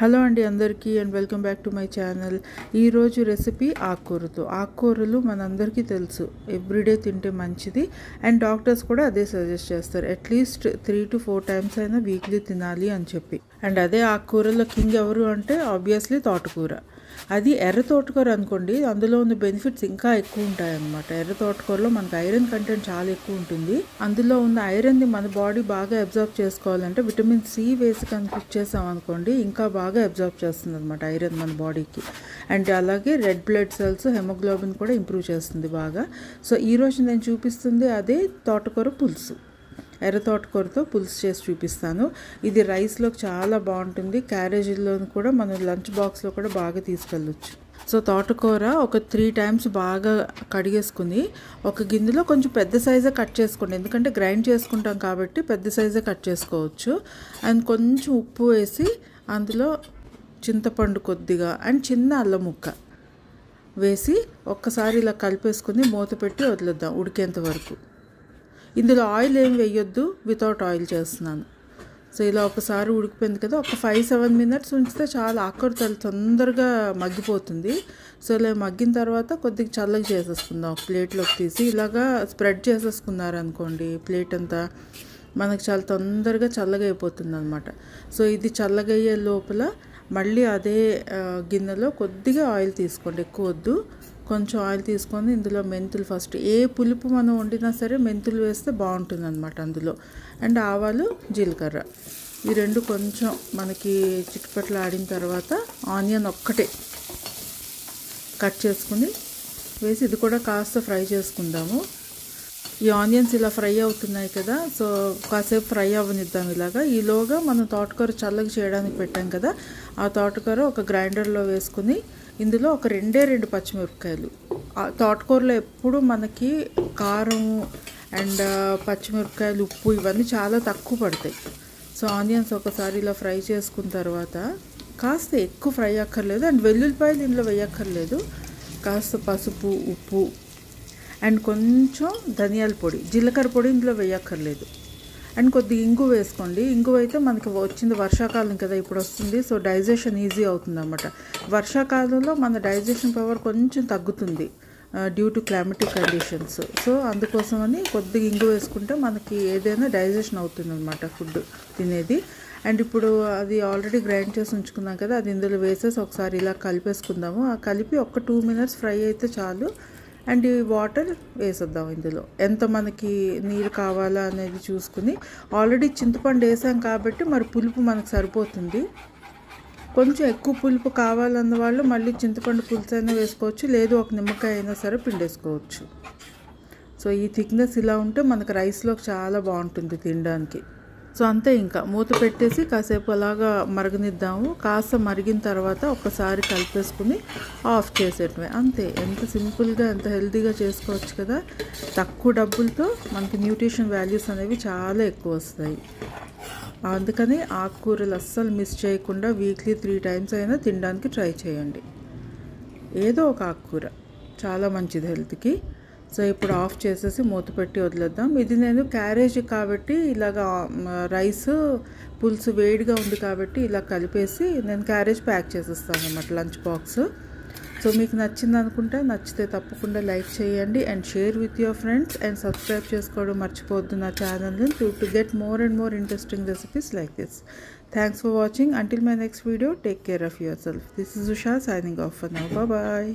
Hello అండి అందరికీ and welcome back to my channel. ఈరోజు రెసిపీ ఆకుకూరతో. ఆకుకూరలు మనందరికీ తెలుసు, ఎవ్రీడే తింటే మంచిది అండ్ డాక్టర్స్ కూడా అదే సజెస్ట్ చేస్తారు. అట్లీస్ట్ 3 to 4 times అయినా వీక్లీ తినాలి అని చెప్పి. అండ్ అదే ఆకుకూరలో కింగ్ ఎవరు అంటే ఆబ్వియస్లీ తోటకూర. అది ఎర్ర తోటకూర అనుకోండి, అందులో ఉన్న బెనిఫిట్స్ ఇంకా ఎక్కువ ఉంటాయన్నమాట. ఎర్ర తోటకూరలో మనకు ఐరన్ కంటెంట్ చాలా ఎక్కువ ఉంటుంది. అందులో ఉన్న ఐరన్ని మన బాడీ బాగా అబ్జర్వ్ చేసుకోవాలంటే విటమిన్ సి వేసి కనుక కుక్ చేసాం అనుకోండి, ఇంకా బాగా అబ్జర్వ్ చేస్తుంది అనమాట ఐరన్ మన బాడీకి. అండ్ అలాగే రెడ్ బ్లడ్ సెల్స్, హెమోగ్లోబిన్ కూడా ఇంప్రూవ్ చేస్తుంది బాగా. సో ఈరోజు నేను చూపిస్తుంది అదే తోటకూర పులుసు. ఎర్ర తోటకూరతో పులుసు చేసి చూపిస్తాను. ఇది రైస్లోకి చాలా బాగుంటుంది. క్యారేజీలో కూడా మనం లంచ్ బాక్స్లో కూడా బాగా తీసుకెళ్ళొచ్చు. సో తోటకూర ఒక 3 times బాగా కడిగేసుకుని ఒక గిన్నెలో కొంచెం పెద్ద సైజే కట్ చేసుకోండి, ఎందుకంటే గ్రైండ్ చేసుకుంటాం కాబట్టి పెద్ద సైజే కట్ చేసుకోవచ్చు. అండ్ కొంచెం ఉప్పు వేసి అందులో చింతపండు కొద్దిగా అండ్ చిన్న అల్లం ముక్క వేసి ఒక్కసారి ఇలా కలిపేసుకుని మూత పెట్టి వదిలేద్దాం ఉడికేంత వరకు. ఇందులో ఆయిల్ ఏం వేయొద్దు, వితౌట్ ఆయిల్ చేస్తున్నాను. సో ఇలా ఒకసారి ఉడికిపోయింది కదా, ఒక 5-7 minutes ఉంచితే చాలా ఆకుకూర తొందరగా మగ్గిపోతుంది. సో ఇలా మగ్గిన తర్వాత కొద్దిగా చల్లగా చేసేసుకుందాం. ఒక ప్లేట్లోకి తీసి ఇలాగా స్ప్రెడ్ చేసేసుకున్నారనుకోండి ప్లేట్ అంతా, మనకు చాలా తొందరగా చల్లగా అయిపోతుంది అనమాట. సో ఇది చల్లగా అయ్యే లోపల మళ్ళీ అదే గిన్నెలో కొద్దిగా ఆయిల్ తీసుకోండి, ఎక్కువ వద్దు. కొంచెం ఆయిల్ తీసుకొని ఇందులో మెంతులు, ఫస్ట్ ఏ పులుపు మనం వండినా సరే మెంతులు వేస్తే బాగుంటుంది అనమాట అందులో. అండ్ ఆవాలు, జీలకర్ర, ఈ రెండు కొంచెం మనకి చిట్టుపట్లు ఆడిన తర్వాత ఆనియన్ ఒక్కటే కట్ చేసుకుని వేసి ఇది కూడా కాస్త ఫ్రై చేసుకుందాము. ఈ ఆనియన్స్ ఇలా ఫ్రై అవుతున్నాయి కదా, సో కాసేపు ఫ్రై అవ్వనిద్దాం ఇలాగా. ఈలోగా మనం తోటకూర చల్లగా చేయడానికి పెట్టాం కదా, ఆ తోటకూర ఒక గ్రైండర్లో వేసుకుని ఇందులో ఒక 2 పచ్చిమిరపకాయలు. తోటకూరలో ఎప్పుడు మనకి కారం అండ్ పచ్చిమిరపకాయలు, ఉప్పు ఇవన్నీ చాలా తక్కువ పడతాయి. సో ఆనియన్స్ ఒకసారి ఇలా ఫ్రై చేసుకున్న తర్వాత కాస్త ఎక్కువ ఫ్రై అక్కర్లేదు అండ్ వెల్లుల్లిపాయలు ఇందులో వేయక్కర్లేదు. కాస్త పసుపు, ఉప్పు అండ్ కొంచెం ధనియాల పొడి, జీలకర్ర పొడి ఇందులో వేయక్కర్లేదు. అండ్ కొద్దిగా ఇంగు వేసుకోండి. ఇంగు అయితే మనకి వచ్చింది వర్షాకాలం కదా ఇప్పుడు వస్తుంది, సో డైజెషన్ ఈజీ అవుతుంది అన్నమాట. వర్షాకాలంలో మన డైజెషన్ పవర్ కొంచెం తగ్గుతుంది due to climatic conditions. So అందుకోసమని కొద్దిగా ఇంగు వేసుకుంటే మనకి ఏదైనా డైజెషన్ అవుతుంది అనమాట ఫుడ్ తినేది. అండ్ ఇప్పుడు అది ఆల్రెడీ గ్రైండ్ చేసి ఉంచుకున్నాం కదా, అది ఇందులో వేసేసి ఒకసారి ఇలా కలిపేసుకుందాము. ఆ కలిపి ఒక 2 minutes ఫ్రై అయితే చాలు. అండ్ ఈ వాటర్ వేసేద్దాం ఇందులో, ఎంత మనకి నీరు కావాలా అనేది చూసుకుని. ఆల్రెడీ చింతపండు వేసాం కాబట్టి మరి పులుపు మనకు సరిపోతుంది. కొంచెం ఎక్కువ పులుపు కావాలన్న వాళ్ళు మళ్ళీ చింతపండు పులుసు అయినా వేసుకోవచ్చు, లేదు ఒక నిమ్మకాయ అయినా సరే పిండేసుకోవచ్చు. సో ఈ థిక్నెస్ ఇలా ఉంటే మనకు రైస్లోకి చాలా బాగుంటుంది తినడానికి. సో అంతే, ఇంకా మూత పెట్టేసి కాసేపు అలాగా మరగనిద్దాము. కాస్త మరిగిన తర్వాత ఒకసారి కలిపేసుకుని ఆఫ్ చేసేటమే, అంతే. ఎంత సింపుల్గా, ఎంత హెల్తీగా చేసుకోవచ్చు కదా. తక్కువ డబ్బులతో మనకి న్యూట్రిషన్ వాల్యూస్ అనేవి చాలా ఎక్కువ వస్తాయి. అందుకని ఆకుకూరలు అస్సలు మిస్ చేయకుండా వీక్లీ 3 times అయినా తినడానికి ట్రై చేయండి. ఏదో ఒక ఆకుకూర చాలా మంచిది హెల్త్కి. సో ఇప్పుడు ఆఫ్ చేసేసి మూత పెట్టి వదిలేద్దాం. ఇది నేను క్యారేజీ కాబట్టి ఇలాగా రైస్ పులుసు వేడిగా ఉంది కాబట్టి ఇలా కలిపేసి నేను క్యారేజ్ ప్యాక్ చేసేస్తాను అన్నమాట, లంచ్ బాక్స్. సో మీకు నచ్చింది అనుకుంటే, నచ్చితే తప్పకుండా లైక్ చేయండి and share with your friends and subscribe చేసుకోవడం మర్చిపోవద్దు నా ఛానల్ని to get more and more interesting recipes like this. Thanks for watching. Until my next video, take care of yourself. This is Usha signing off for now. Bye bye.